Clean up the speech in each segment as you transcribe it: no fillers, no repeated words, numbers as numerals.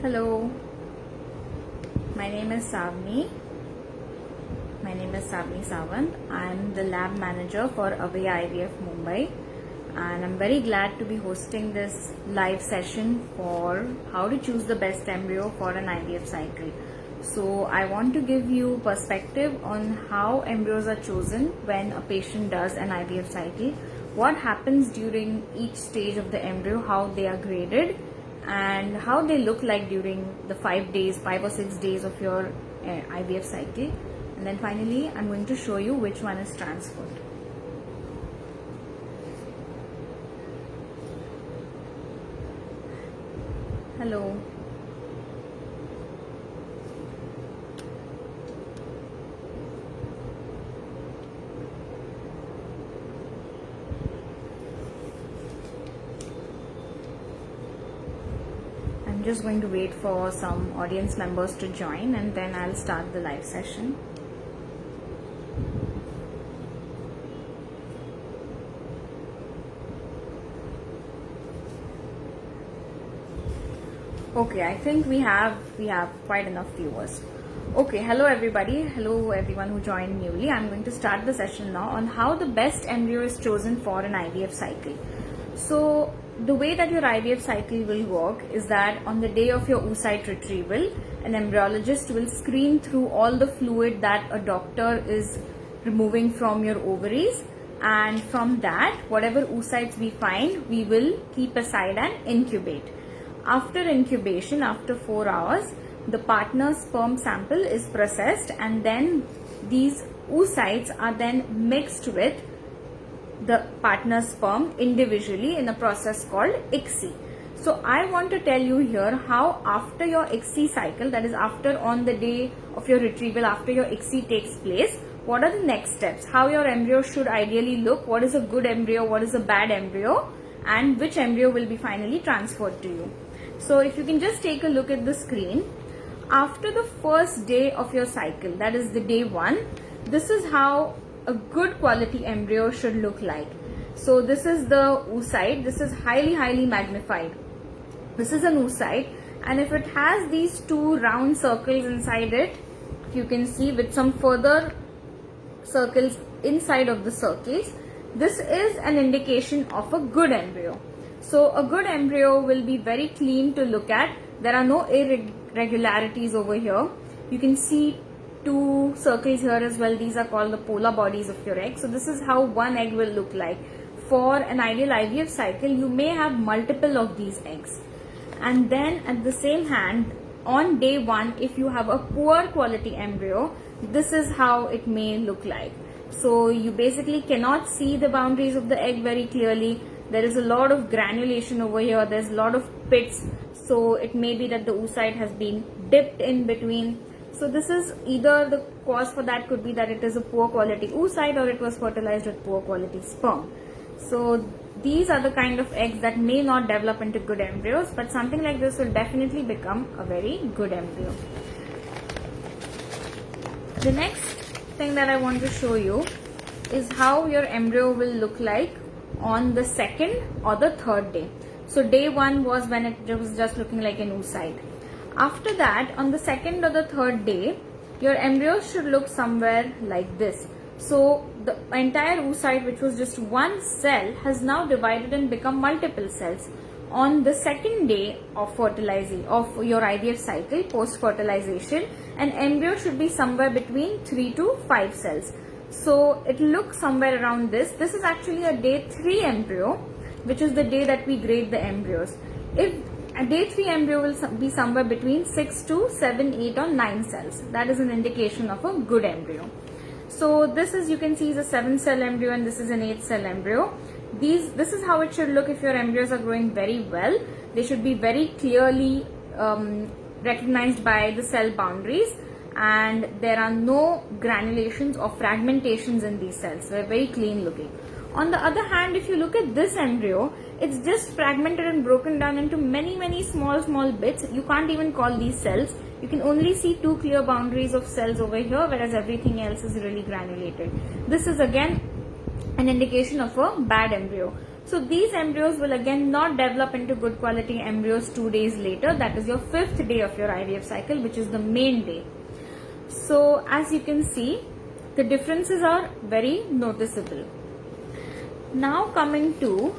Hello, my name is Savni. My name is Savni Sawant. I'm the lab manager for Away IVF Mumbai, and I'm very glad to be hosting this live session for how to choose the best embryo for an IVF cycle. So I want to give you perspective on how embryos are chosen when a patient does an IVF cycle, what happens during each stage of the embryo, how they are graded, and how they look like during the 5 or 6 days of your IVF cycle. And then finally, I'm going to show you which one is transferred. Hello. I'm just going to wait for some audience members to join and then I'll start the live session. Okay, I think we have quite enough viewers. Okay, hello everybody. Hello everyone who joined newly. I'm going to start the session now on how the best embryo is chosen for an IVF cycle. So the way that your IVF cycle will work is that on the day of your oocyte retrieval, an embryologist will screen through all the fluid that a doctor is removing from your ovaries, and from that, whatever oocytes we find, we will keep aside and incubate. After incubation, after 4 hours, the partner's sperm sample is processed, and then these oocytes are then mixed with the partner's sperm individually in a process called ICSI. So I want to tell you here how after your ICSI cycle, that is after on the day of your retrieval, after your ICSI takes place, what are the next steps, how your embryo should ideally look, what is a good embryo, what is a bad embryo, and which embryo will be finally transferred to you. So if you can just take a look at the screen, after the first day of your cycle, that is the day 1, this is how a good quality embryo should look like. So this is the oocyte. This is highly magnified. This is an oocyte, and if it has these 2 round circles inside it, you can see with some further circles inside of the circles, this is an indication of a good embryo. So a good embryo will be very clean to look at. There are no irregularities over here. You can see 2 circles here as well. These are called the polar bodies of your egg. So this is how one egg will look like. For an ideal IVF cycle, you may have multiple of these eggs. And then at the same hand, on day 1, if you have a poor quality embryo, this is how it may look like. So you basically cannot see the boundaries of the egg very clearly. There is a lot of granulation over here. There's a lot of pits. So it may be that the oocyte has been dipped in between. So this is either the cause for that could be that it is a poor quality oocyte or it was fertilized with poor quality sperm. So these are the kind of eggs that may not develop into good embryos, but something like this will definitely become a very good embryo. The next thing that I want to show you is how your embryo will look like on the 2nd or the 3rd day. So day 1 was when it was just looking like an oocyte. After that, on the 2nd or the 3rd day, your embryo should look somewhere like this. So the entire oocyte, which was just one cell, has now divided and become multiple cells. On the 2nd day of fertilizing of your IVF cycle, post fertilization, an embryo should be somewhere between 3 to 5 cells. So it looks somewhere around this. This is actually a day 3 embryo, which is the day that we grade the embryos. If a day 3 embryo will be somewhere between 6 to 7, 8 or 9 cells. That is an indication of a good embryo. So this is, you can see, is a 7-cell embryo and this is an 8-cell embryo. This is how it should look if your embryos are growing very well. They should be very clearly recognized by the cell boundaries, and there are no granulations or fragmentations in these cells. They're very clean looking. On the other hand, if you look at this embryo, it's just fragmented and broken down into many small bits. You can't even call these cells. You can only see 2 clear boundaries of cells over here, whereas everything else is really granulated. This is again an indication of a bad embryo. So these embryos will again not develop into good quality embryos 2 days later. That is your 5th day of your IVF cycle, which is the main day. So as you can see, the differences are very noticeable. Now coming to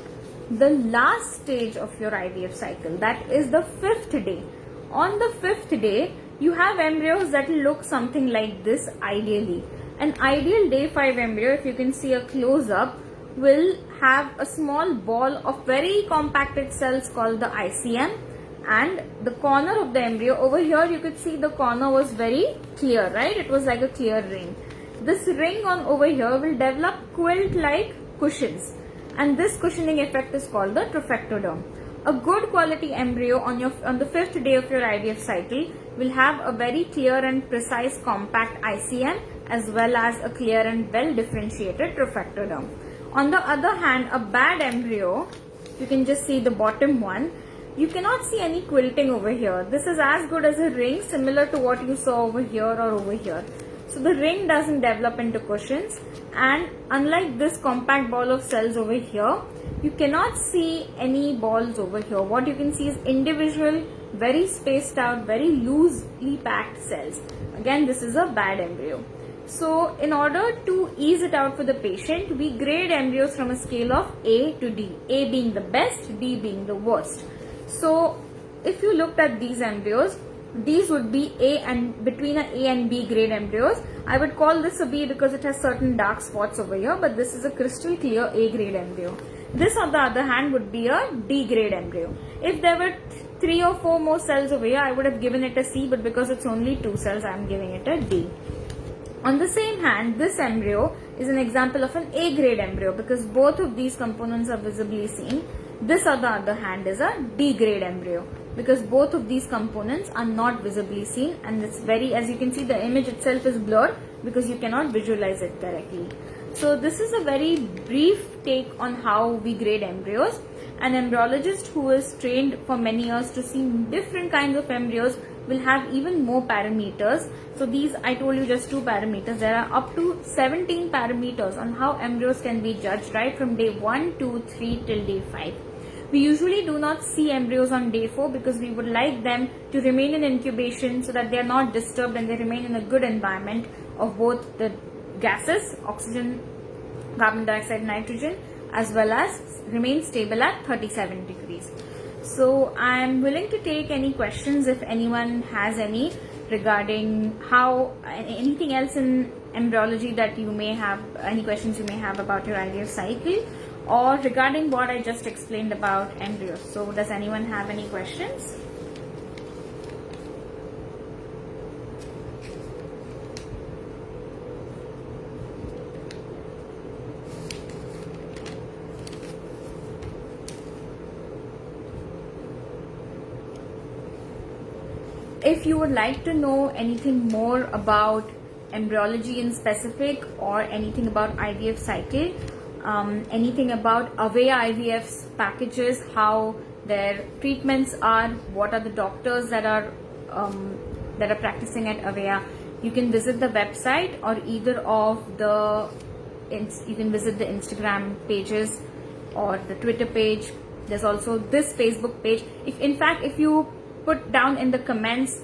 the last stage of your IVF cycle, that is the 5th day. On the 5th day, you have embryos that will look something like this ideally. An ideal day 5 embryo, if you can see a close up, will have a small ball of very compacted cells called the ICM, and the corner of the embryo over here, you could see the corner was very clear, right? It was like a clear ring. This ring on over here will develop quilt like cushions, and this cushioning effect is called the trophectoderm. A good quality embryo on the 5th day of your IVF cycle will have a very clear and precise compact ICM as well as a clear and well differentiated trophectoderm. On the other hand, a bad embryo, you can just see the bottom one, you cannot see any quilting over here. This is as good as a ring, similar to what you saw over here or over here. So the ring doesn't develop into cushions, and unlike this compact ball of cells over here, you cannot see any balls over here. What you can see is individual, very spaced out, very loosely packed cells. Again, this is a bad embryo. So in order to ease it out for the patient, we grade embryos from a scale of A to D, A being the best, D being the worst. So if you looked at these embryos, these would be A and between a A and B grade embryos. I would call this a B because it has certain dark spots over here, but this is a crystal clear A grade embryo. This on the other hand would be a D grade embryo. If there were 3 or 4 more cells over here, I would have given it a C, but because it's only 2 cells, I am giving it a D. On the same hand, this embryo is an example of an A grade embryo because both of these components are visibly seen. This on the other hand is a D grade embryo because both of these components are not visibly seen, and it's very, as you can see, the image itself is blurred because you cannot visualize it correctly. So this is a very brief take on how we grade embryos. An embryologist who is trained for many years to see different kinds of embryos will have even more parameters. So these, I told you, just 2 parameters. There are up to 17 parameters on how embryos can be judged, right from day 1, 2, 3 till day 5. We usually do not see embryos on day 4 because we would like them to remain in incubation so that they are not disturbed and they remain in a good environment of both the gases, oxygen, carbon dioxide, nitrogen, as well as remain stable at 37 degrees. So I am willing to take any questions if anyone has any regarding how anything else in embryology that you may have, any questions you may have about your IVF cycle, or regarding what I just explained about embryos. So does anyone have any questions? If you would like to know anything more about embryology in specific or anything about IVF cycle, anything about Avea IVF's packages, how their treatments are, what are the doctors that are practicing at Avea, you can visit the website or either of the, you can visit the Instagram pages or the Twitter page. There's also this Facebook page. If you put down in the comments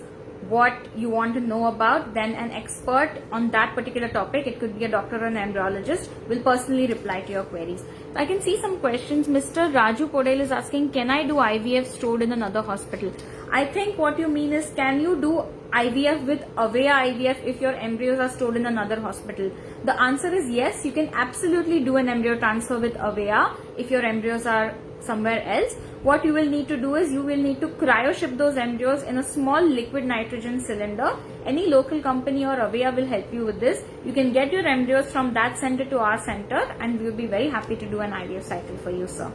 what you want to know about, then an expert on that particular topic, it could be a doctor or an embryologist, will personally reply to your queries. I can see some questions. Mr. Raju Podel is asking, can I do IVF stored in another hospital? I think what you mean is, can you do IVF with Avea IVF if your embryos are stored in another hospital? The answer is yes, you can absolutely do an embryo transfer with Avea if your embryos are somewhere else. What you will need to do is you will need to cryo ship those embryos in a small liquid nitrogen cylinder. Any local company or Avea will help you with this. You can get your embryos from that center to our center, and we will be very happy to do an IVF cycle for you, sir.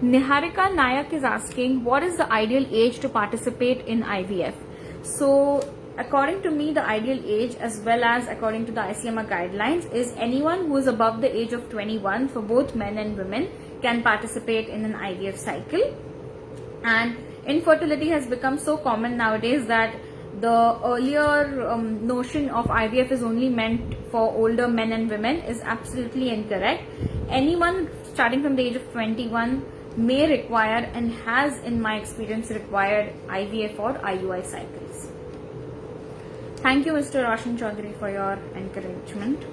Niharika Nayak is asking, what is the ideal age to participate in IVF? So according to me, the ideal age, as well as according to the ICMR guidelines, is anyone who is above the age of 21 for both men and women can participate in an IVF cycle. And infertility has become so common nowadays that the earlier notion of IVF is only meant for older men and women is absolutely incorrect. Anyone starting from the age of 21 may require and has in my experience required IVF or IUI cycles. Thank you, Mr. Roshan Chaudhary, for your encouragement.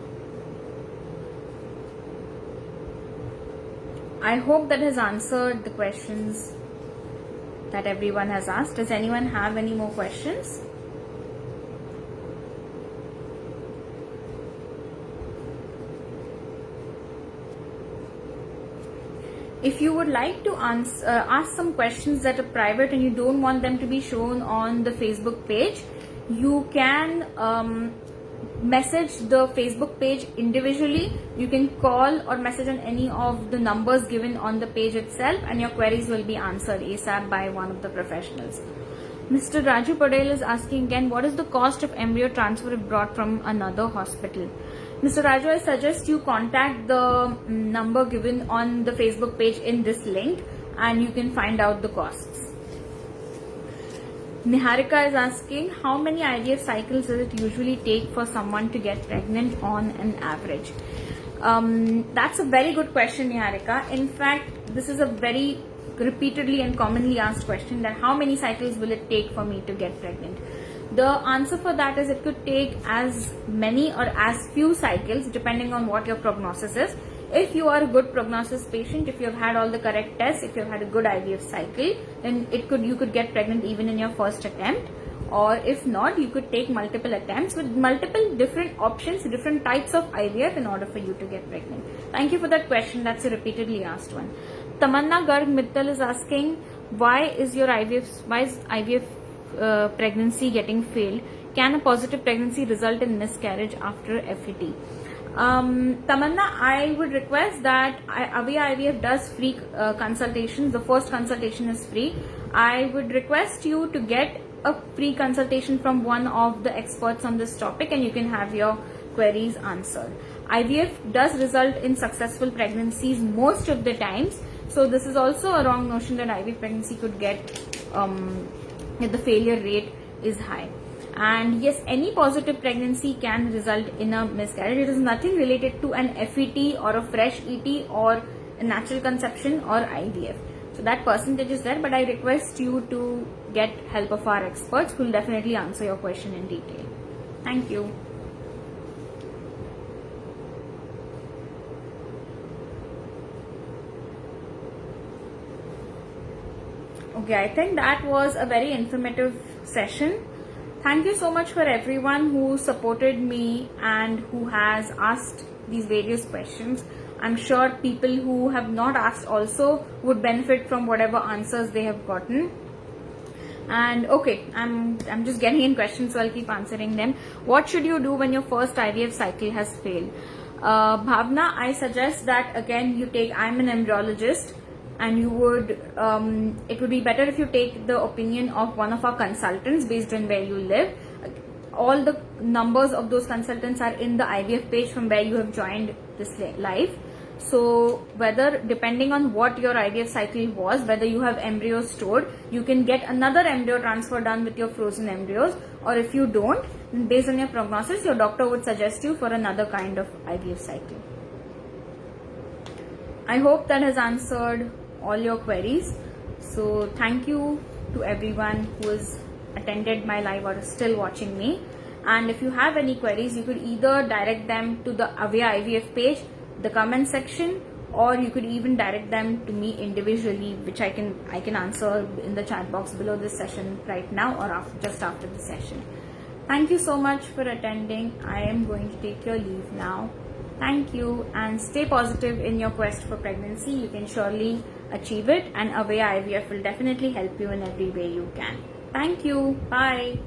I hope that has answered the questions that everyone has asked. Does anyone have any more questions? If you would like to ask some questions that are private and you don't want them to be shown on the Facebook page, you can message the Facebook page individually. You can call or message on any of the numbers given on the page itself, and your queries will be answered ASAP by one of the professionals. Mr. Raju Patel is asking again, what is the cost of embryo transfer if brought from another hospital? Mr. Raju, I suggest you contact the number given on the Facebook page in this link and you can find out the costs. Niharika is asking, how many IVF cycles does it usually take for someone to get pregnant on an average? That's a very good question, Niharika. In fact, this is a very repeatedly and commonly asked question, that how many cycles will it take for me to get pregnant? The answer for that is it could take as many or as few cycles depending on what your prognosis is. If you are a good prognosis patient, if you have had all the correct tests, if you have had a good IVF cycle, then you could get pregnant even in your first attempt. Or if not, you could take multiple attempts with multiple different options, different types of IVF in order for you to get pregnant. Thank you for that question. That's a repeatedly asked one. Tamanna Garg Mittal is asking, why is IVF pregnancy getting failed? Can a positive pregnancy result in miscarriage after FET? Tamanna, I would request that Avya IVF does free consultations. The first consultation is free. I would request you to get a free consultation from one of the experts on this topic and you can have your queries answered. IVF does result in successful pregnancies most of the times. So this is also a wrong notion that IVF pregnancy could get the failure rate is high. And yes, any positive pregnancy can result in a miscarriage. It is nothing related to an FET or a fresh ET or a natural conception or IVF. So that percentage is there, but I request you to get help of our experts who will definitely answer your question in detail. Thank you. Okay, I think that was a very informative session. Thank you so much for everyone who supported me and who has asked these various questions. I'm sure people who have not asked also would benefit from whatever answers they have gotten. And okay, I'm just getting in questions, so I'll keep answering them. What should you do when your first IVF cycle has failed? Bhavna, I suggest that again you take, I'm an embryologist, and you would, it would be better if you take the opinion of one of our consultants based on where you live. All the numbers of those consultants are in the IVF page from where you have joined this live. So whether, depending on what your IVF cycle was, whether you have embryos stored, you can get another embryo transfer done with your frozen embryos, or if you don't, based on your prognosis, your doctor would suggest you for another kind of IVF cycle. I hope that has answered all your queries. So thank you to everyone who has attended my live or is still watching me. And if you have any queries, you could either direct them to the Avya IVF page, the comment section, or you could even direct them to me individually, which I can answer in the chat box below this session right now or just after the session. Thank you so much for attending. I am going to take your leave now. Thank you, and stay positive in your quest for pregnancy. You can surely achieve it, and Avya IVF will definitely help you in every way you can. Thank you. Bye.